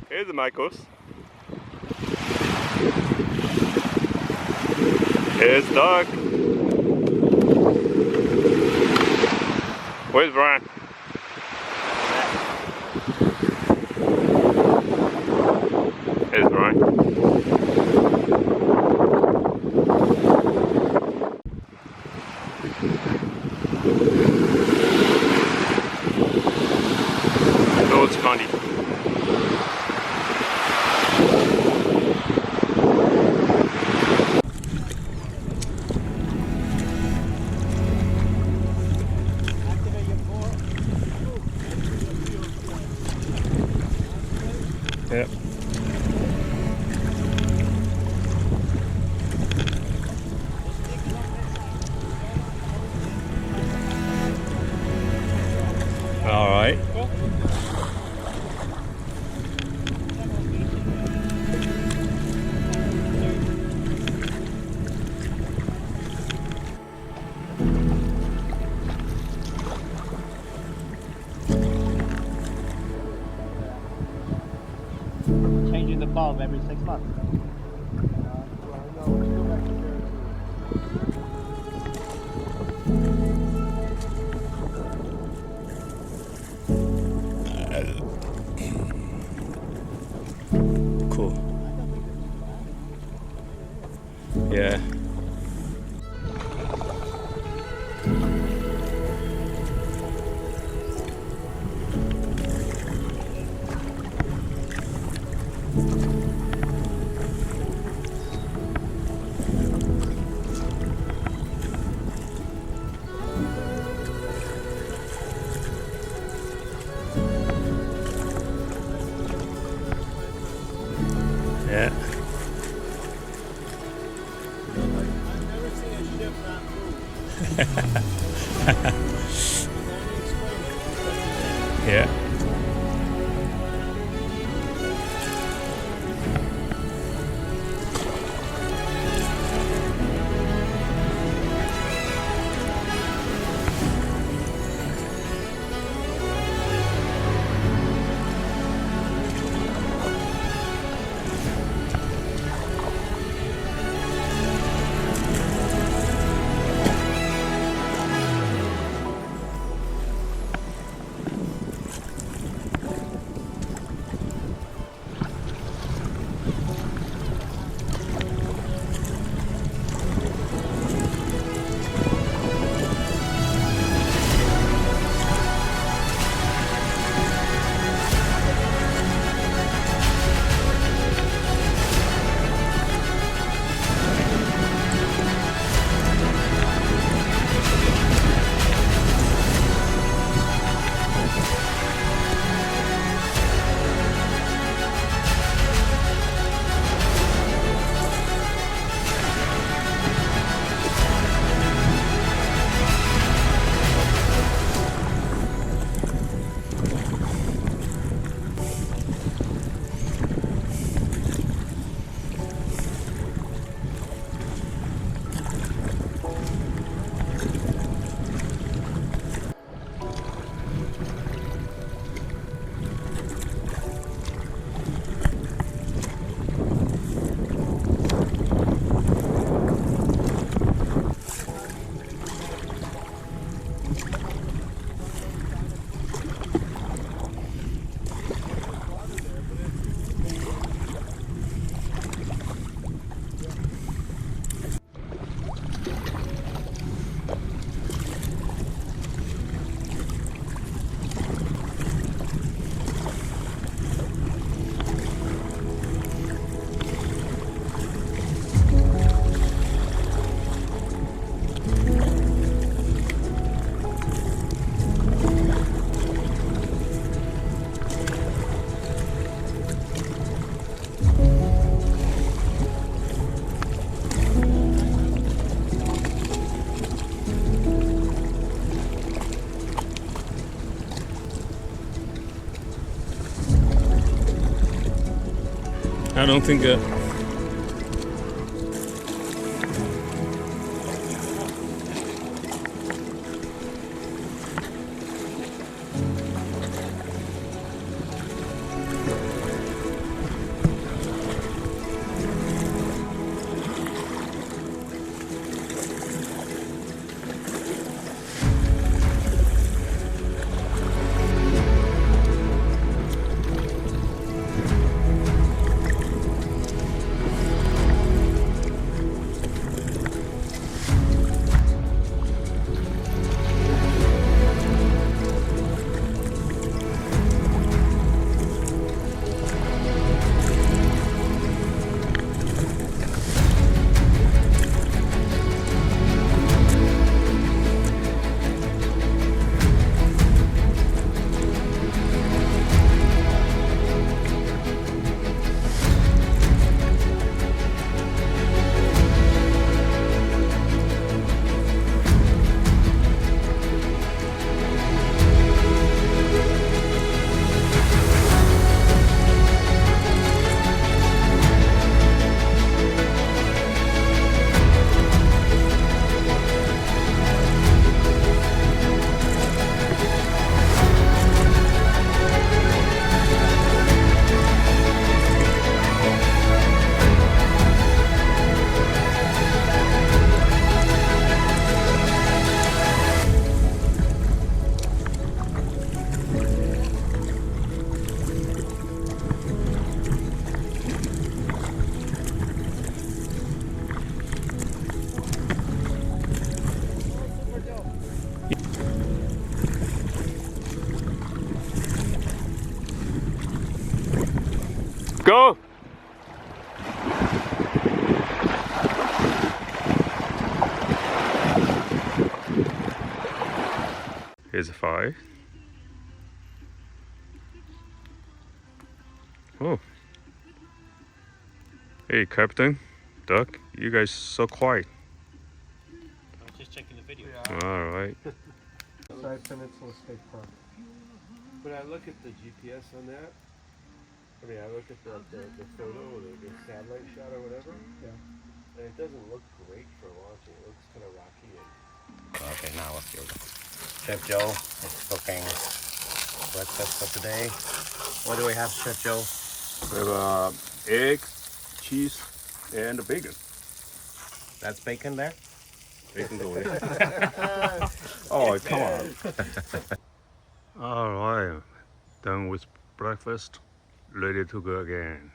Here's the Marcos. Here's Doug. Where's Brian? Here's Brian. Oh, it's funny. Yep. All right. Changing the bulb every 6 months. Cool. Yeah. Yeah. Yeah. I don't think Go! Here's a 5. Oh. Hey, Captain. Duck, you guys so quiet. I was just checking the video. Alright. Side Peninsula State Park. When I look at the GPS on that, I mean, I look at the photo or the satellite shot or whatever, Yeah. and it doesn't look great for launching. It looks kind of rocky. Okay, now let's go. Chef Joe is cooking breakfast for today. What do we have, Chef Joe? We have egg, cheese, and bacon. That's bacon there? Bacon go in. Oh, come on. Alright. Done with breakfast. Ready to go again.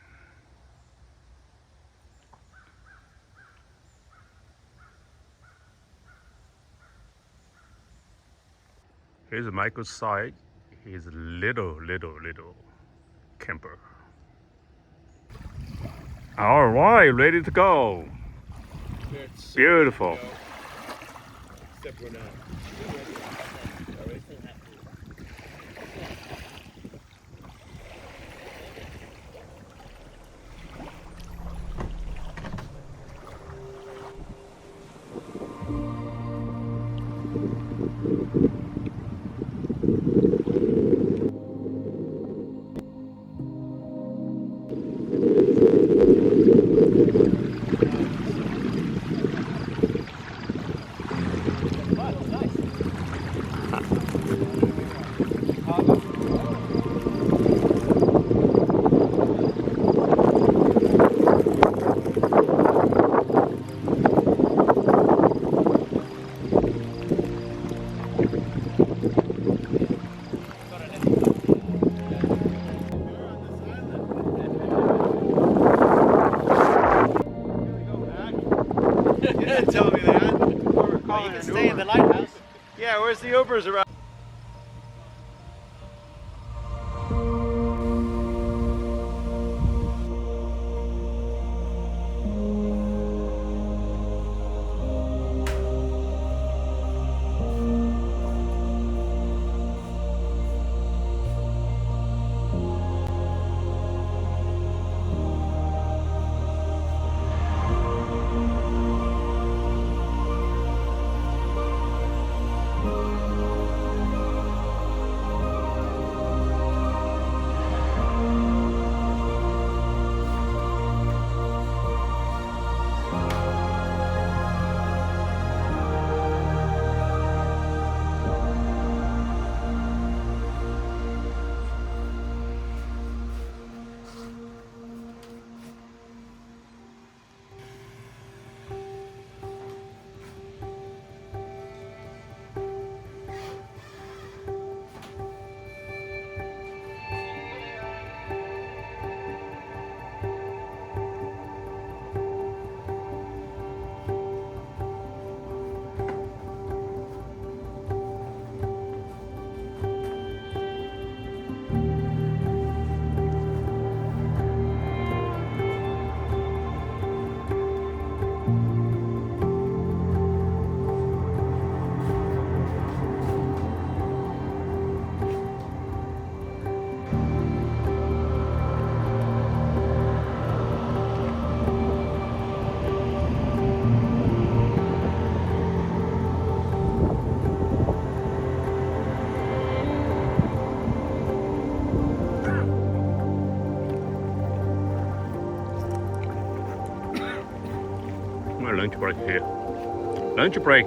Here's Michael's side. He's little camper. All right, ready to go. It's Beautiful. except we're not. Tell me that. You can stay in the lighthouse. Yeah, where's the Ubers around? Lunch break here. Lunch break.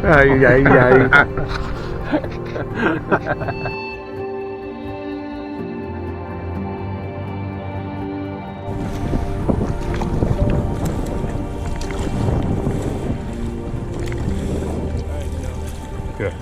Ay, ay, ay. Yeah.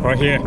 Right here.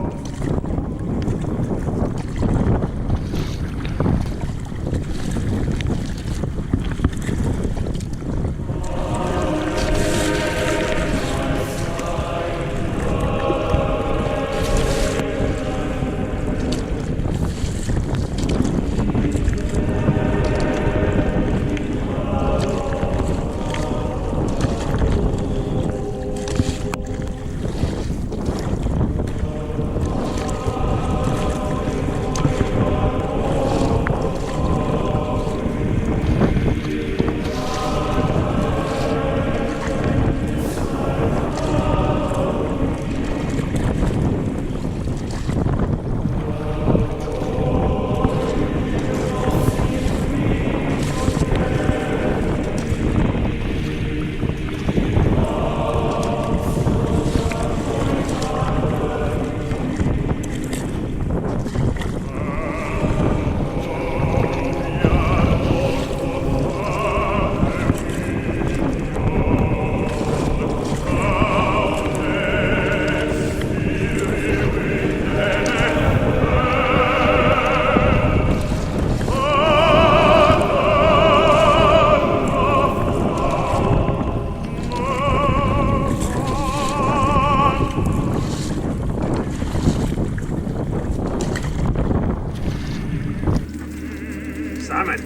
Salmon.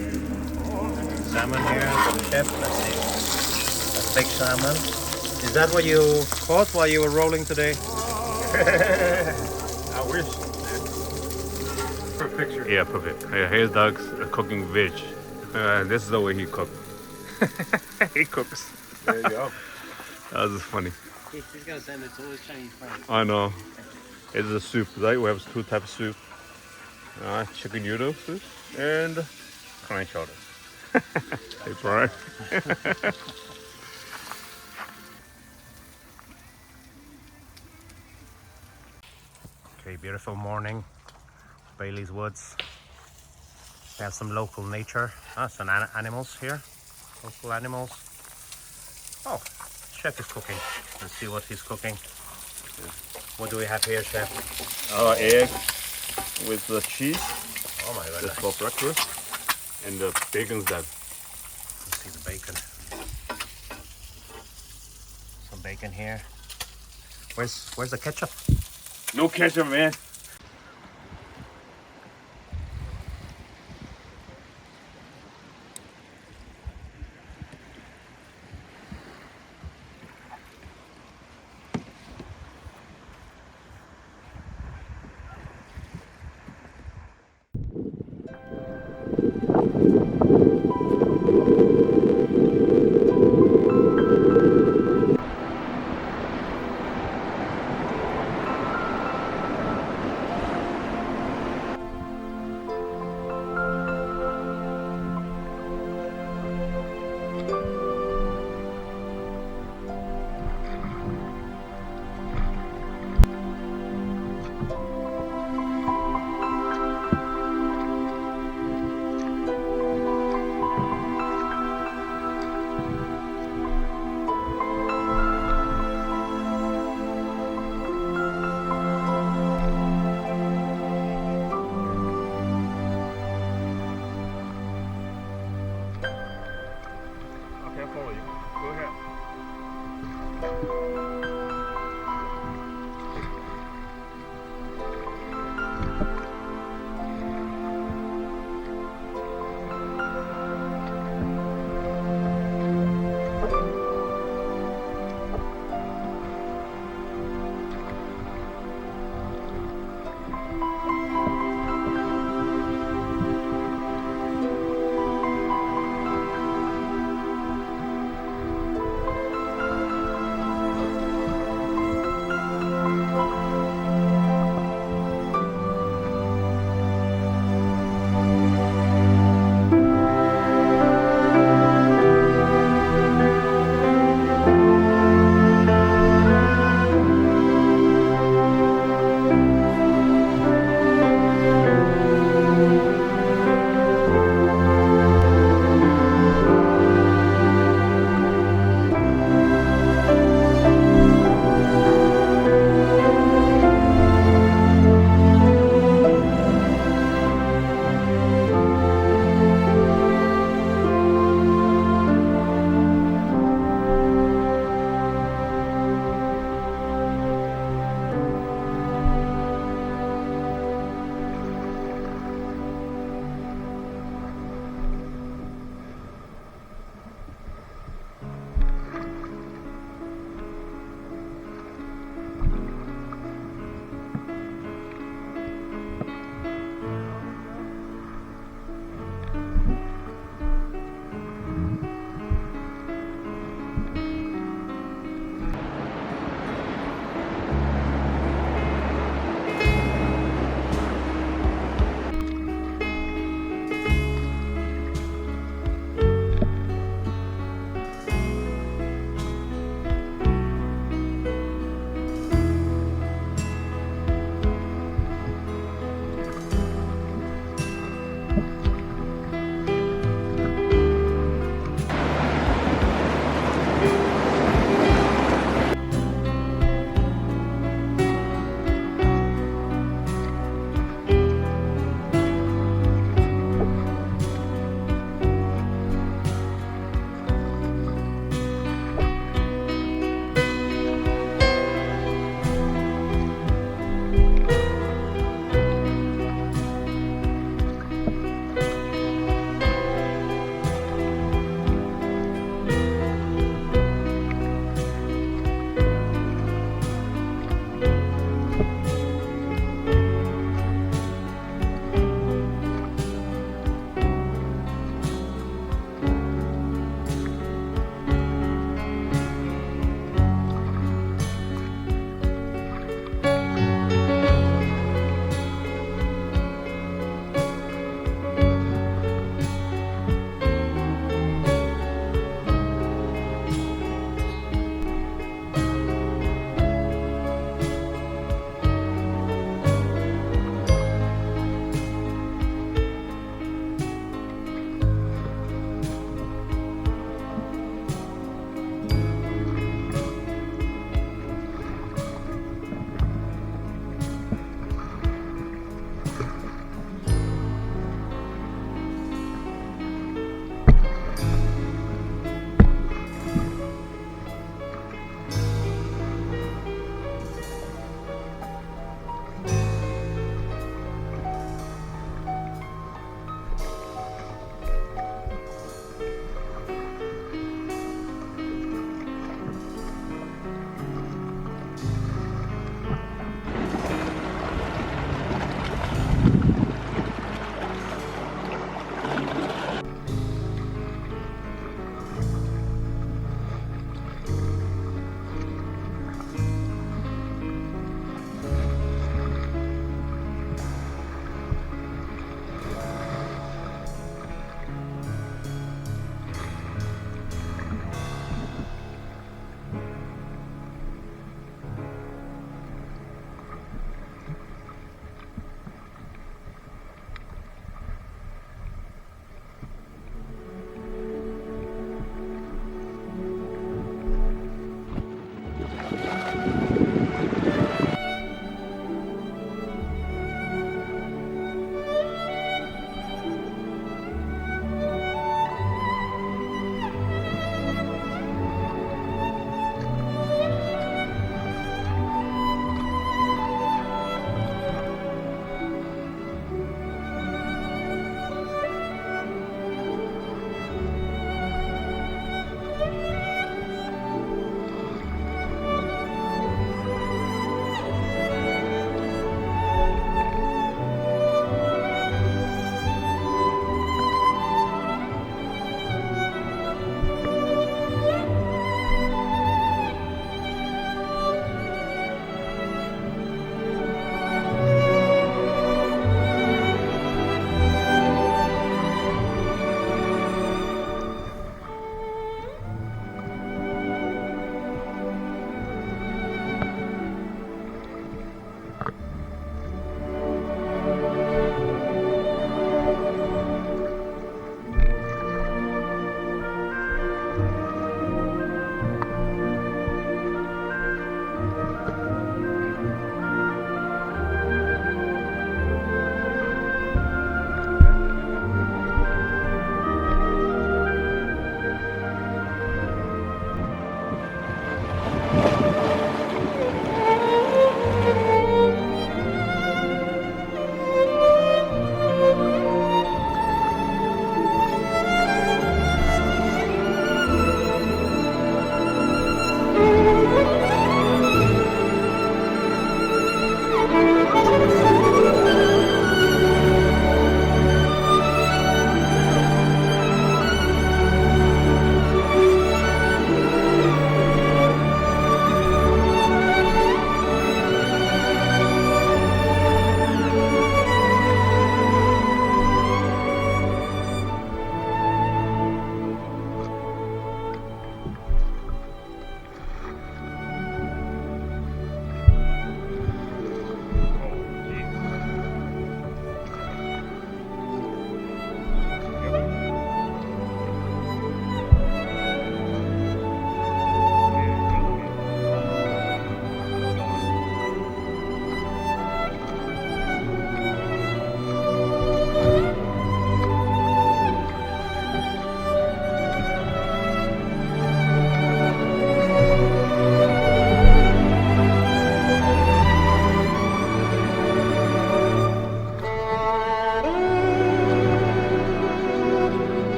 Salmon here, chef. Let's see. A big salmon. Is that what you caught while you were rolling today? I wish. For a picture. Yeah, perfect. Here's Doug's cooking veg. This is the way he cooks. He cooks. There you go. That was funny. He's gonna send it to his Chinese friends. I know. It's a soup, right? We have two types of soup. Chicken noodle soup and Crunch chowder. it's right. Okay, beautiful morning. Bailey's Woods. We have some local nature. Some animals here. Local animals. Oh, chef is cooking. Let's see what he's cooking. What do we have here, chef? Egg with the cheese. Oh my That's goodness. for breakfast. And the bacon's that. Let's see the bacon. Some bacon here. Where's the ketchup? No ketchup, man.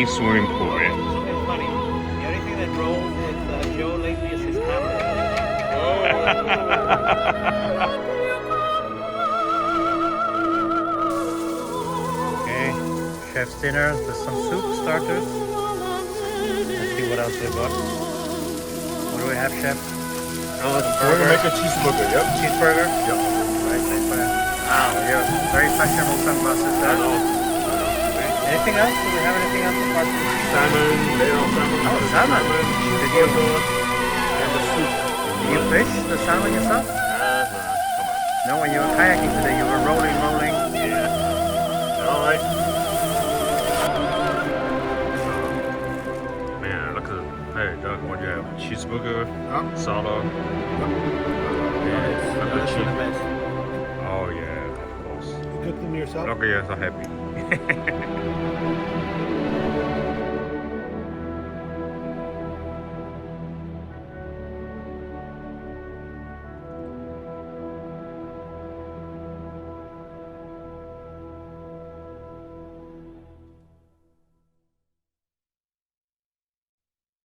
swimming pool. Yeah. It's funny. The only thing that rolls with Joe lately is his tablet. Okay, chef's dinner. There's some soup starters. Let's see what else we got. What do we have, chef? We're gonna make a cheeseburger. Yep. Cheeseburger? Yep. Right, thanks for that. Wow, you're very fashionable sunglasses there. Anything else? Do we have anything else apart from Salmon, later on salmon. Oh, salmon. Did you, And the soup. did you fish the salmon yourself? Come on. No, when you were kayaking today, you were rolling. Yeah. All right. Man, look at. Hey, Doug, what do you have? Cheeseburger, salad. Yeah, look at the cheese. Oh yeah, of course. You cook them yourself? Okay, yeah, so happy.